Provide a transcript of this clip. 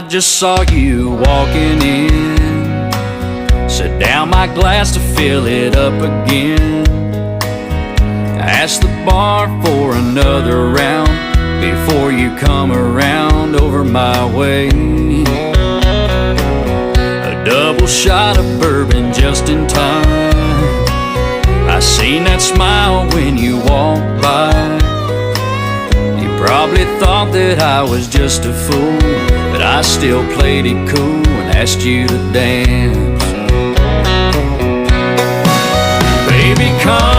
just saw you walking in. Set down my glass to fill it up again. Ask the bar for another round before you come around over my way. A double shot of bourbon just in time. I seen that smile when you walked by. You probably thought that I was just a fool, but I still played it cool and asked you to dance. Baby, come